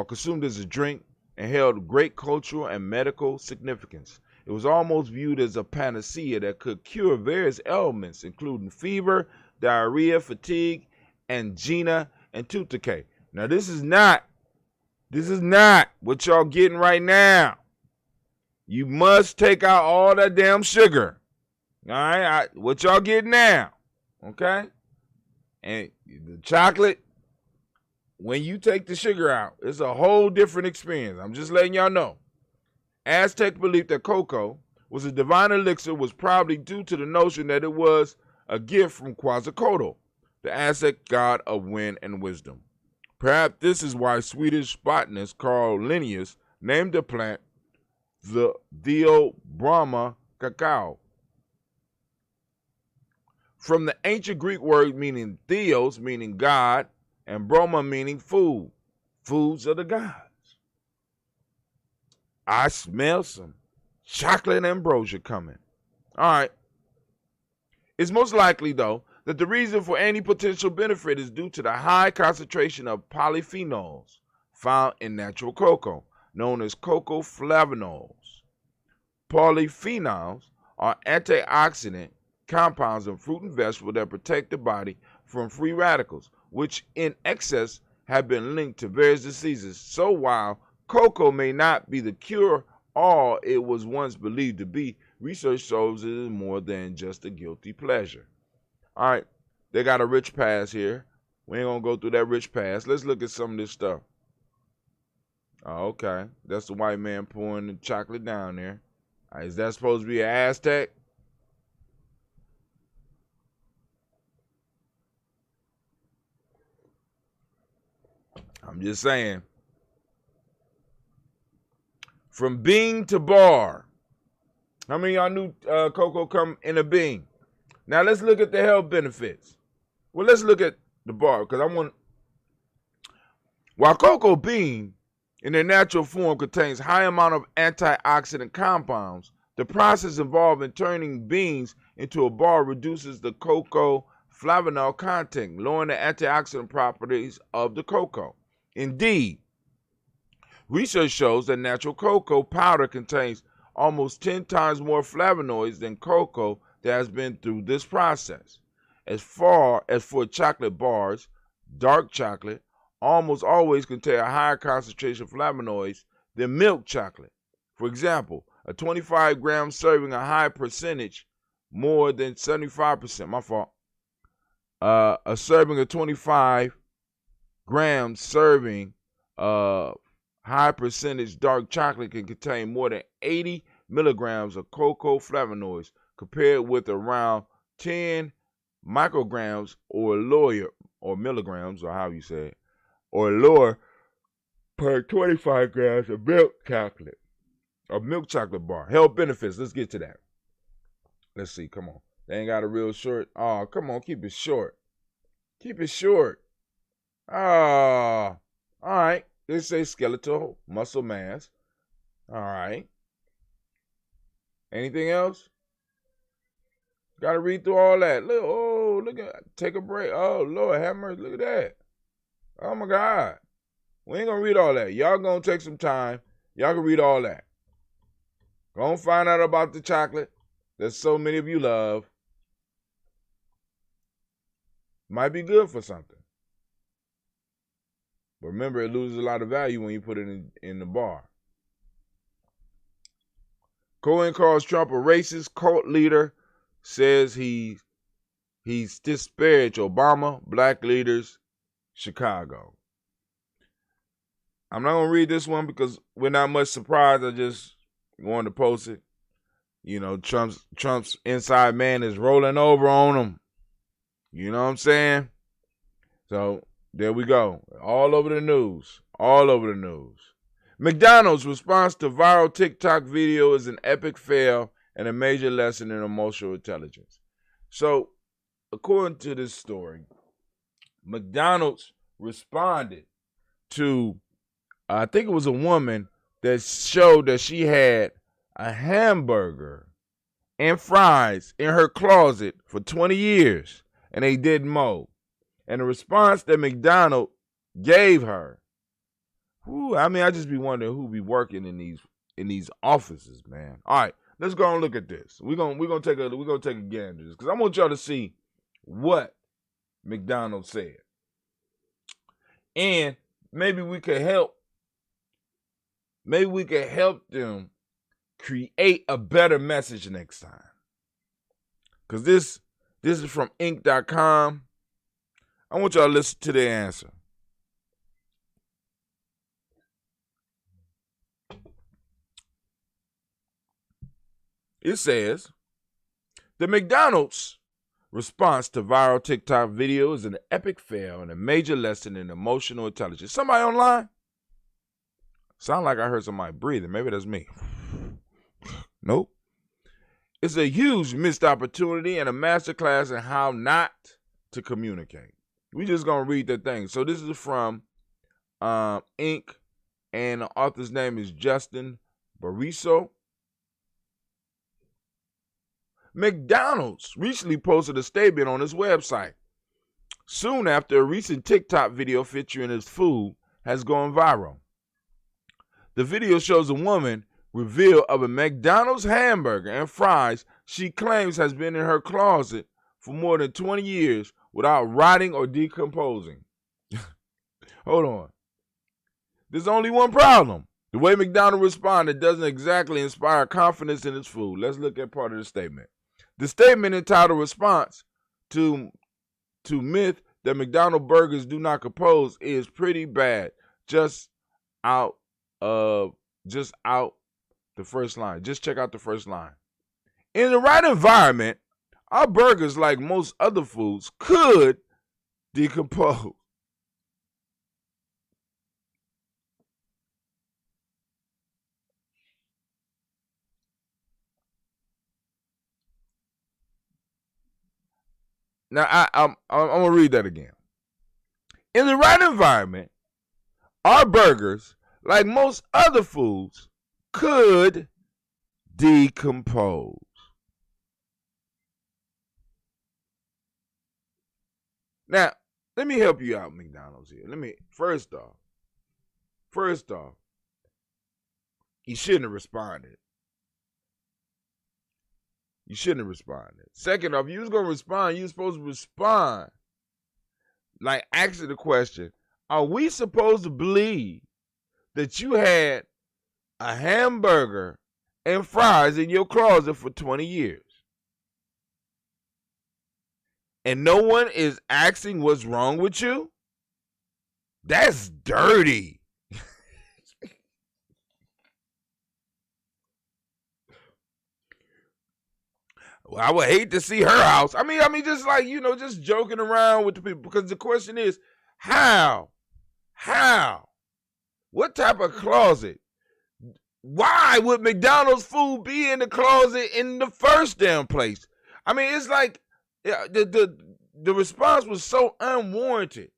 consumed as a drink and held great cultural and medical significance. It was almost viewed as a panacea that could cure various ailments, including fever, diarrhea, fatigue, angina, and tooth decay. Now, this is not what y'all getting right now. You must take out all that damn sugar. All right, what y'all getting now? Okay, and the chocolate. When you take the sugar out, it's a whole different experience. I'm just letting y'all know. Aztec belief that cocoa was a divine elixir was probably due to the notion that it was a gift from Quetzalcoatl, the Aztec god of wind and wisdom. Perhaps this is why Swedish botanist Carl Linnaeus named the plant the Theobroma cacao. From the ancient Greek word meaning theos, meaning God, and broma meaning food, foods of the gods. I smell some chocolate ambrosia coming. All right. It's most likely, though, that the reason for any potential benefit is due to the high concentration of polyphenols found in natural cocoa, known as cocoa flavonols. Polyphenols are antioxidant compounds in fruit and vegetable that protect the body from free radicals, which in excess have been linked to various diseases. So while cocoa may not be the cure-all it was once believed to be, research shows it is more than just a guilty pleasure. All right, they got a rich past here. We ain't gonna go through that rich past. Let's look at some of this stuff. Oh, okay, that's the white man pouring the chocolate down there. All right, is that supposed to be an Aztec? I'm just saying. From bean to bar. How many of y'all knew cocoa come in a bean? Now let's look at the health benefits. Well, let's look at the bar because while cocoa bean in their natural form contains high amount of antioxidant compounds, the process involved in turning beans into a bar reduces the cocoa flavanol content, lowering the antioxidant properties of the cocoa. Indeed, research shows that natural cocoa powder contains almost 10 times more flavonoids than cocoa that has been through this process. As far as for chocolate bars, dark chocolate almost always contain a higher concentration of flavonoids than milk chocolate. For example, a 25-gram serving a high percentage, more than 75%, a serving of 25 grams serving of high percentage dark chocolate can contain more than 80 milligrams of cocoa flavonoids compared with around 10 micrograms or lower, or milligrams, or how you say it, or lower per 25 grams of milk chocolate, or milk chocolate bar. Health benefits, let's get to that. Let's see, come on. They ain't got a real short. Oh, come on, keep it short. Keep it short. All right. They say skeletal muscle mass. All right. Anything else? Got to read through all that. Look at, take a break. Oh, Lord, have mercy. Look at that. Oh, my God. We ain't going to read all that. Y'all going to take some time. Y'all can read all that. Go and find out about the chocolate that so many of you love. Might be good for something. But remember, it loses a lot of value when you put it in the bar. Cohen calls Trump a racist cult leader, says he's disparaged Obama, black leaders, Chicago. I'm not going to read this one because we're not much surprised. I just wanted to post it. You know, Trump's inside man is rolling over on him. You know what I'm saying? So there we go. All over the news. All over the news. McDonald's response to viral TikTok video is an epic fail and a major lesson in emotional intelligence. So, according to this story, McDonald's responded to, I think it was a woman that showed that she had a hamburger and fries in her closet for 20 years and they didn't mold. And the response that McDonald's gave her, I just be wondering who be working in these offices, man. All right, let's go and look at this. We're gonna take a gander at this because I want y'all to see what McDonald's said, and maybe we could help. Maybe we could help them create a better message next time. Because this is from Inc.com. I want y'all to listen to their answer. It says, the McDonald's response to viral TikTok video is an epic fail and a major lesson in emotional intelligence. Somebody online? Sound like I heard somebody breathing. Maybe that's me. Nope. It's a huge missed opportunity and a masterclass in how not to communicate. We just gonna read the thing. So this is from Inc. and the author's name is Justin Bariso. McDonald's recently posted a statement on its website soon after a recent TikTok video featuring its food has gone viral. The video shows a woman reveal of a McDonald's hamburger and fries she claims has been in her closet for more than 20 years without rotting or decomposing. Hold on. There's only one problem. The way McDonald's responded doesn't exactly inspire confidence in its food. Let's look at part of the statement. The statement entitled Response to Myth that McDonald's burgers do not compose is pretty bad. Just out the first line. Just check out the first line. In the right environment, our burgers, like most other foods, could decompose. Now, I'm going to read that again. In the right environment, our burgers, like most other foods, could decompose. Now, let me help you out, McDonald's here. First off, you shouldn't have responded. You shouldn't have responded. Second off, you was going to respond, you were supposed to respond. Like, asking the question, are we supposed to believe that you had a hamburger and fries in your closet for 20 years? and no one is asking what's wrong with you? That's dirty. Well, I would hate to see her house. I mean, just like, just joking around with the people, because the question is, how? What type of closet? Why would McDonald's food be in the closet in the first damn place? I mean, it's like the response was so unwarranted.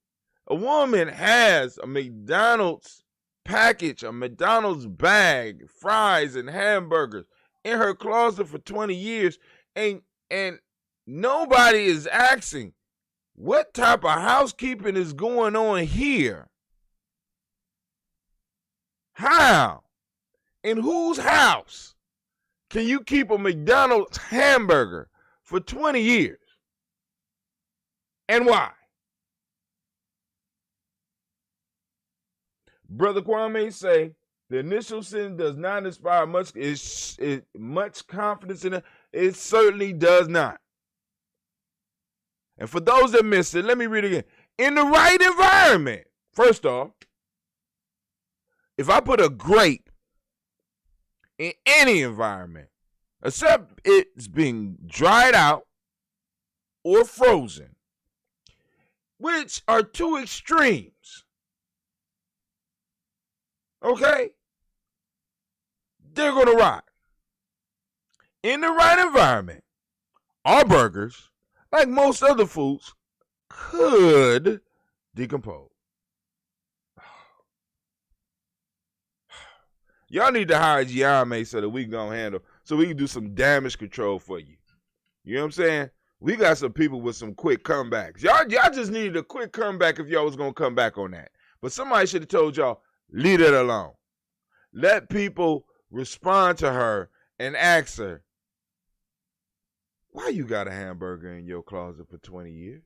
A woman has a McDonald's package, a McDonald's bag, fries and hamburgers in her closet for 20 years, and nobody is asking what type of housekeeping is going on here. How? In whose house can you keep a McDonald's hamburger for 20 years? And why? Brother Kwame say, the initial sin does not inspire much confidence in it. It certainly does not. And for those that missed it, let me read it again. In the right environment, first off, if I put a grape in any environment, except it's being dried out or frozen, which are two extremes, okay, they're going to rot. In the right environment, our burgers, like most other foods, could decompose. Y'all need to hire Gye-Nyame so that we can do some damage control for you. You know what I'm saying? We got some people with some quick comebacks. Y'all just needed a quick comeback if y'all was going to come back on that. But somebody should have told y'all, leave it alone. Let people respond to her and ask her, why you got a hamburger in your closet for 20 years?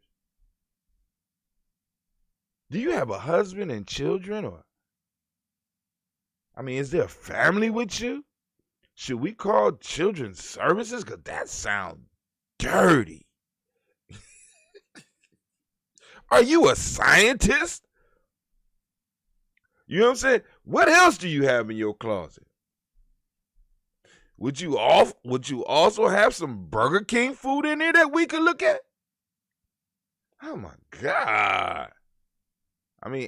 Do you have a husband and children? Is there a family with you? Should we call children's services? Because that sounds dirty. Are you a scientist? You know what I'm saying? What else do you have in your closet? Would you also have some Burger King food in there that we could look at? Oh my God.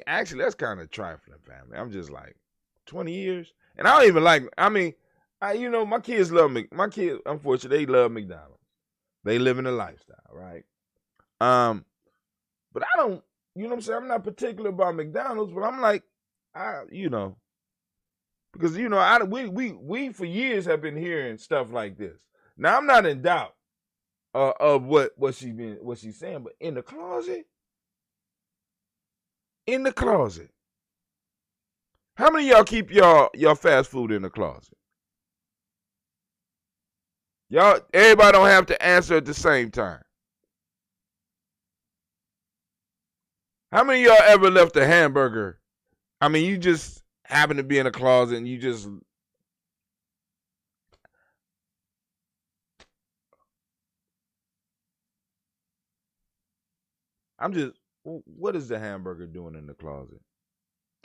Actually, that's kind of trifling, family. I'm just like, 20 years? And I don't even like, my kids love me. My kids, unfortunately, they love McDonald's. They live in a lifestyle, right? But I don't, you know what I'm saying? I'm not particular about McDonald's, but I'm like, because, we for years have been hearing stuff like this. Now, I'm not in doubt of what she's saying, but in the closet, how many of y'all keep y'all fast food in the closet? Everybody don't have to answer at the same time. How many of y'all ever left a hamburger? You just happen to be in a closet and you just... what is the hamburger doing in the closet?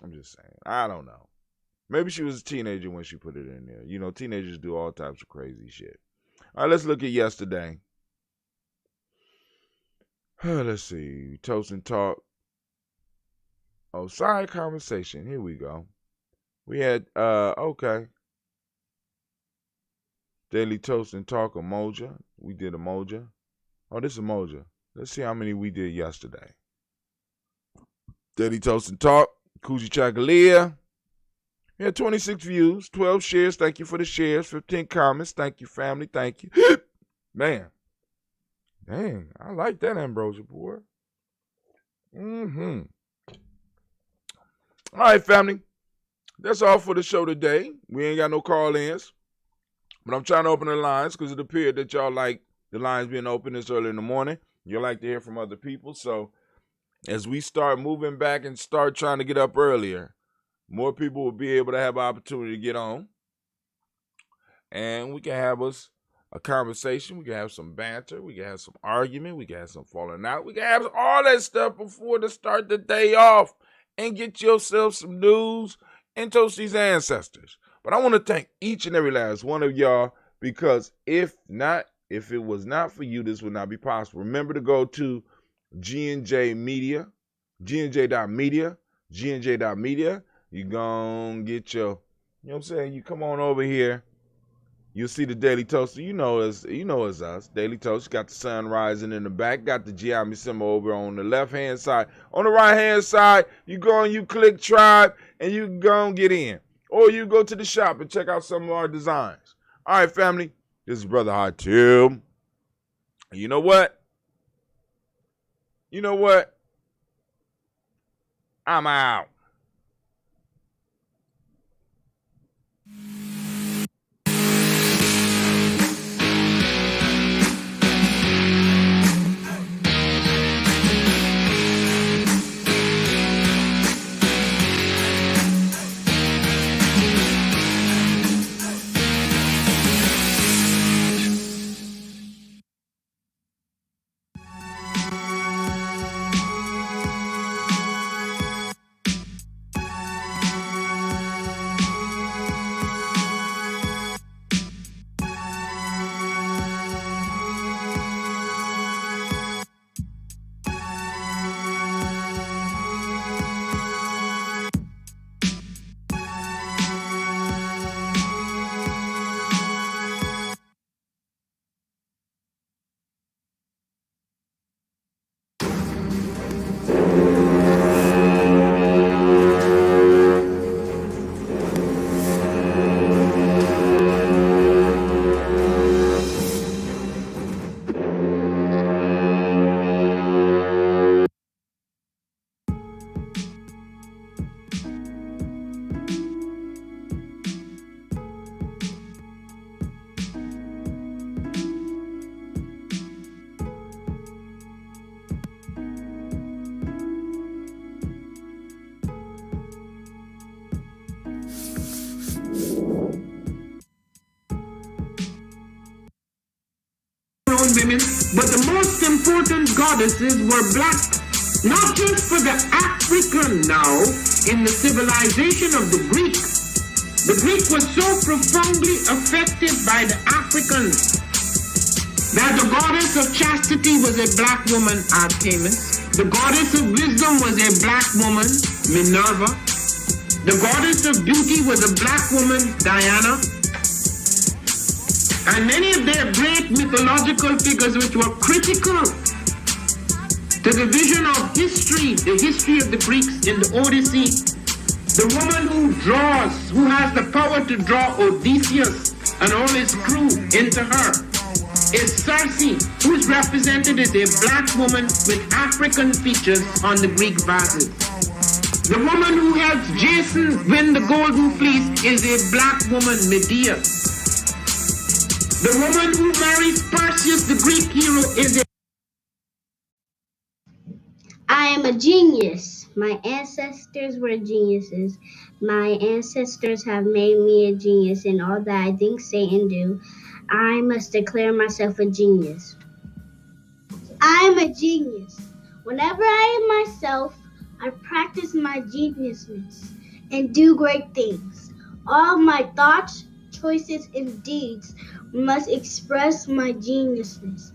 I'm just saying. I don't know. Maybe she was a teenager when she put it in there. Teenagers do all types of crazy shit. All right, let's look at yesterday. Let's see. Toast and Talk. Oh, side conversation. Here we go. We had, okay. Daily Toast and Talk, Emoja. We did Emoja. Oh, this is Emoja. Let's see how many we did yesterday. Daily Toast and Talk. Kuji Chagalia. We had 26 views, 12 shares. Thank you for the shares. 15 comments. Thank you, family. Thank you. Man. Dang. I like that ambrosia, boy. All right, family. That's all for the show today. We ain't got no call-ins. But I'm trying to open the lines because it appeared that y'all like the lines being open this early in the morning. You like to hear from other people. So as we start moving back and start trying to get up earlier, more people will be able to have an opportunity to get on. And we can have us a conversation. We can have some banter. We can have some argument. We can have some falling out. We can have all that stuff before to start the day off and get yourself some news and toast these ancestors. But I want to thank each and every last one of y'all, because if it was not for you, this would not be possible. Remember to go to G&J Media, GNJ.media, GNJ.media. You gonna get your, you know what I'm saying? You come on over here. You'll see the Daily Toaster. You know it's us. Daily Toast. Got the sun rising in the back. Got the Gye-Nyame symbol over on the left-hand side. On the right-hand side, you go and you click Tribe, and you go and get in. Or you go to the shop and check out some of our designs. All right, family. This is Brother Hot Tim. You know what? I'm out. Women, but the most important goddesses were black, not just for the African now in the civilization of the Greek. The Greek was so profoundly affected by the Africans that the goddess of chastity was a black woman, Artemis. The goddess of wisdom was a black woman, Minerva. The goddess of beauty was a black woman, Diana. And many of their great mythological figures which were critical to the vision of history, the history of the Greeks in the Odyssey. The woman who has the power to draw Odysseus and all his crew into her is Circe, who is represented as a black woman with African features on the Greek vases. The woman who helps Jason win the golden fleece is a black woman, Medea. The woman who marries Perseus, the Greek hero, is a... I am a genius. My ancestors were geniuses. My ancestors have made me a genius in all that I think, say, and do. I must declare myself a genius. I am a genius. Whenever I am myself, I practice my geniusness and do great things. All my thoughts, choices, and deeds must express my geniusness.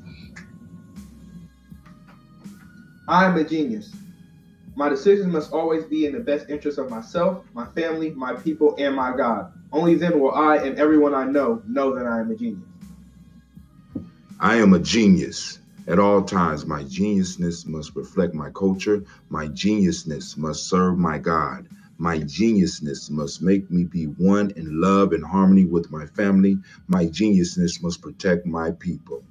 I am a genius. My decisions must always be in the best interest of myself, my family, my people, and my God. Only then will I and everyone I know that I am a genius. I am a genius. At all times, my geniusness must reflect my culture. My geniusness must serve my God. My geniusness must make me be one in love and harmony with my family. My geniusness must protect my people.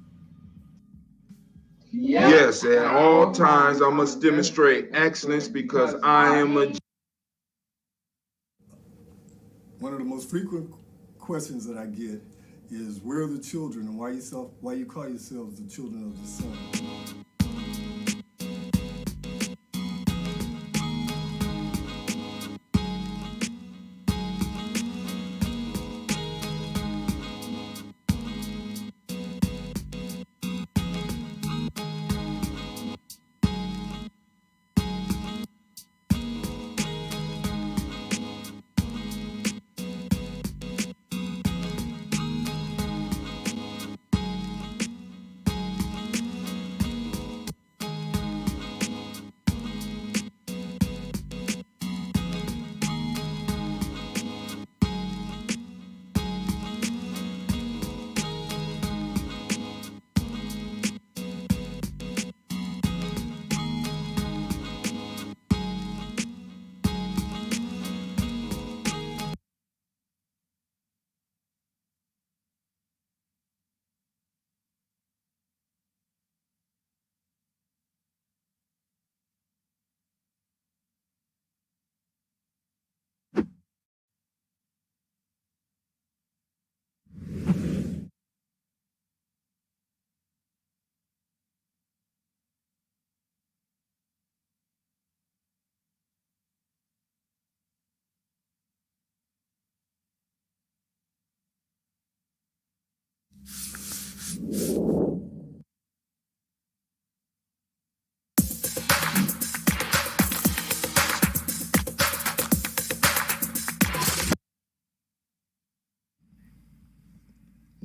Yes, at all times I must demonstrate excellence because I am a... One of the most frequent questions that I get is, where are the children and why you call yourselves the children of the sun?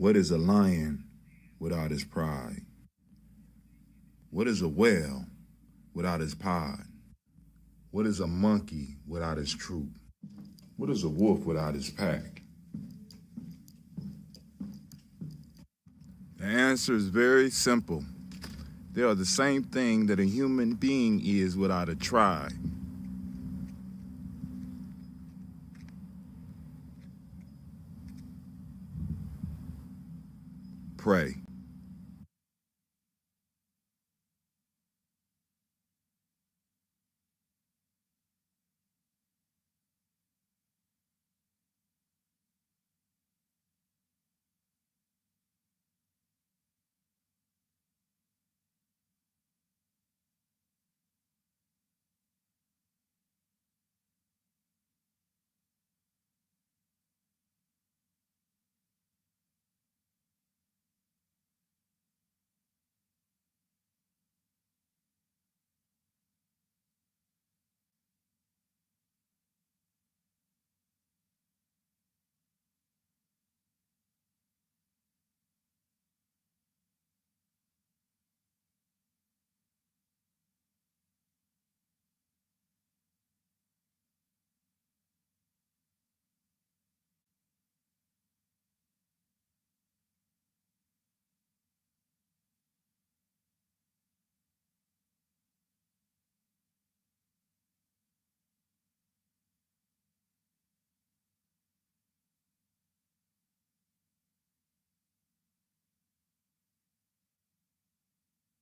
What is a lion without his pride? What is a whale without his pod? What is a monkey without his troop? What is a wolf without his pack? The answer is very simple. They are the same thing that a human being is without a tribe. Pray.